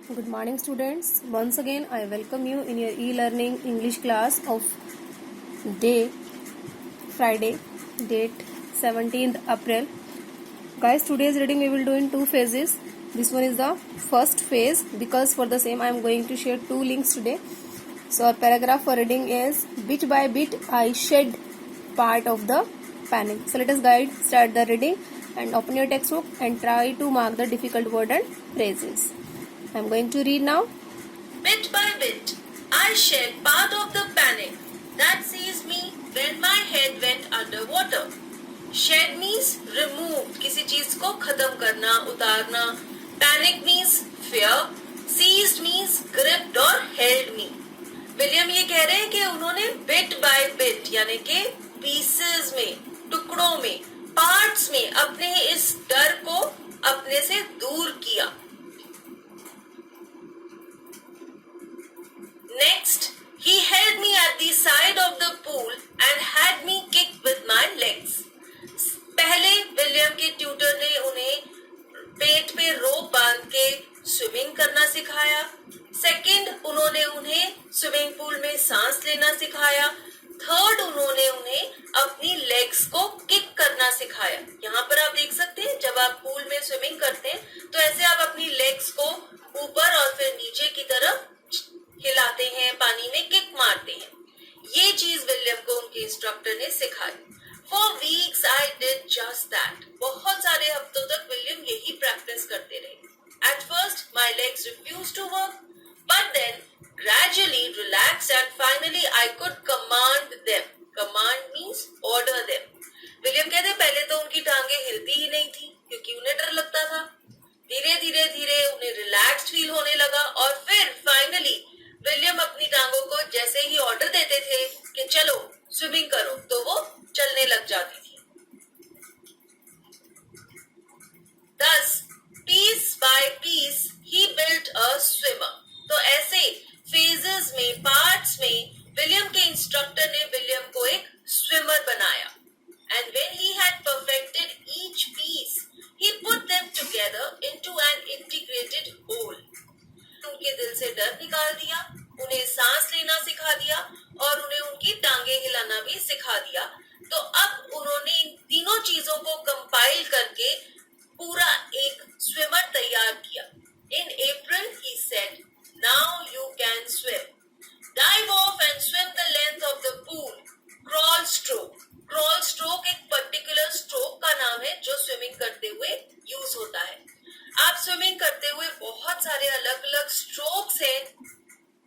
Good morning, students. Once again, I welcome you in your e-learning English class of day Friday, date 17th April. Guys, today's reading we will do in two phases. This one is the first phase because for the same I am going to share two links today. So our paragraph for reading is bit by bit I shed part of the panic. So let us start the reading and open your textbook and try to mark the difficult word and phrases. I am going to read now. Bit by bit, I shed part of the panic that seized me when my head went underwater. Shed means removed, किसी चीज को खत्म करना, उतारना. Panic means fear. Seized means gripped or held me. William ये कह रहे हैं कि उन्होंने bit by bit यानी कि pieces में, टुकड़ों में, parts में अपने इस डर को अपने से दूर किया. Next, he held me at the side of the pool and had me kick with my legs. पहले विलियम के ट्यूटर ने उन्हें पेट पे रोप बांध के स्विमिंग करना सिखाया. सेकंड, उन्होंने उन्हें स्विमिंग पूल में सांस लेना सिखाया. थर्ड, उन्होंने उन्हें अपनी लेग्स को किक करना सिखाया. यहाँ पर आप देख सकते हैं जब आप पूल में स्विमिंग करते हैं तो ऐसे आप अपनी लेग्स को ऊपर और फिर नीचे की तरफ हिलाते हैं, पानी में किक मारते हैं. ये चीज विलियम को उनके इंस्ट्रक्टर ने सिखाई. For weeks I did just that. बहुत सारे हफ्तों तक विलियम यही प्रैक्टिस करते रहे. At first my legs refused to work, but then gradually relaxed and finally I could command them. Command means order them. William कहते पहले तो उनकी टांगे हिलती ही नहीं थी क्योंकि उन्हें डर लगता था. धीरे धीरे उन्हें रिलैक्स्ड फील होने लगा और फिर फाइनली विलियम अपनी टांगों को जैसे ही ऑर्डर देते थे कि चलो स्विमिंग करो तो वो चलने लग जाती थी. Thus, piece by piece, he built a swimmer. तो ऐसे phases में, parts में विलियम के इंस्ट्रक्टर ने विलियम को एक स्विमर बनाया. And when he had perfected each piece, he put them together into an integrated whole. उनके दिल से डर निकाल दिया, उन्हें सांस लेना सिखा दिया और उन्हें उनकी टांगे हिलाना भी सिखा दिया. तो अब उन्होंने इन तीनों चीजों को कंपाइल करके पूरा एक स्विमर तैयार किया. In April he said, "Now you can swim. Dive off and swim the length of the pool. Crawl stroke." Crawl stroke एक पर्टिकुलर स्ट्रोक का नाम है जो स्विमिंग करते हुए यूज होता है. आप स्विमिंग करते हुए बहुत सारे अलग अलग स्ट्रोक्स हैं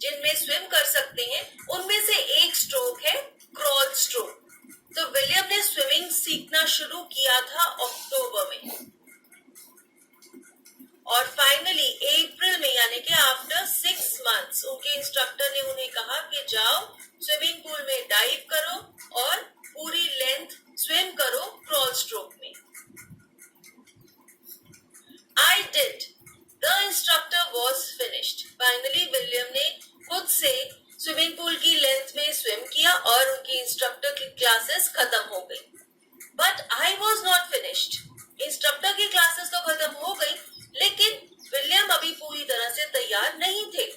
जिनमें स्विम कर सकते हैं. उनमें से एक स्ट्रोक है क्रॉल स्ट्रोक. तो विलियम ने स्विमिंग सीखना शुरू किया था अक्टूबर में और फाइनली अप्रैल में यानी कि आफ्टर 6 months उनके इंस्ट्रक्टर ने उन्हें कहा कि जाओ स्विमिंग पूल में डाइव करो और पूरी लेंथ स्विम करो क्रॉल स्ट्रोक में. I did. The instructor was finished. Finally, William ने खुद से स्विमिंग पूल की लेंथ में स्विम किया और उनकी इंस्ट्रक्टर की क्लासेस खत्म हो गई. But I was not finished. Instructor की क्लासेस तो खत्म हो गई, लेकिन विलियम अभी पूरी तरह से तैयार नहीं थे.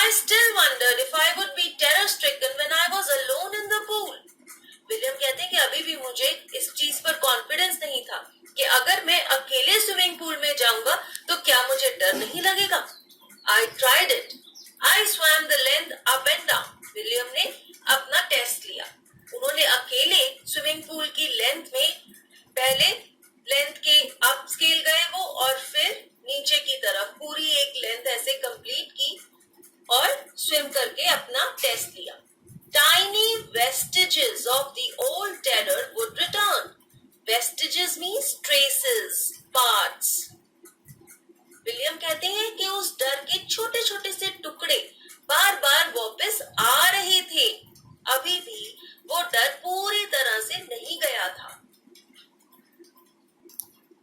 I still wondered if I would be terror-stricken when I was alone in the pool. William कहते हैं कि अभी भी मुझे इस चीज पर कॉन्फिडेंस नहीं था कि अगर मैं अकेले स्विमिंग पूल में जाऊंगा तो क्या मुझे डर नहीं लगेगा. I tried it. I swam the length up and down. William ने अपना टेस्ट लिया. उन्होंने अकेले स्विमिंग पूल की लेंथ में पहले लेंथ के अप स्केल गए वो और फिर नीचे की तरफ पूरी एक लेंथ ऐसे कंप्लीट की और स्विम करके अपना टेस्ट लिया. Tiny vestiges of the old terror would return. Vestiges means traces, parts. William कहते हैं कि उस डर के छोटे छोटे से टुकड़े बार बार वापस आ रहे थे. अभी भी वो डर पूरी तरह से नहीं गया था.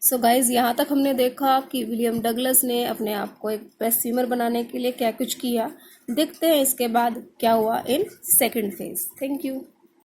सो गाइज, यहाँ तक हमने देखा कि विलियम डगलस ने अपने आप को एक बेस्ट स्विमर बनाने के लिए क्या कुछ किया. देखते हैं इसके बाद क्या हुआ in second phase. Thank you.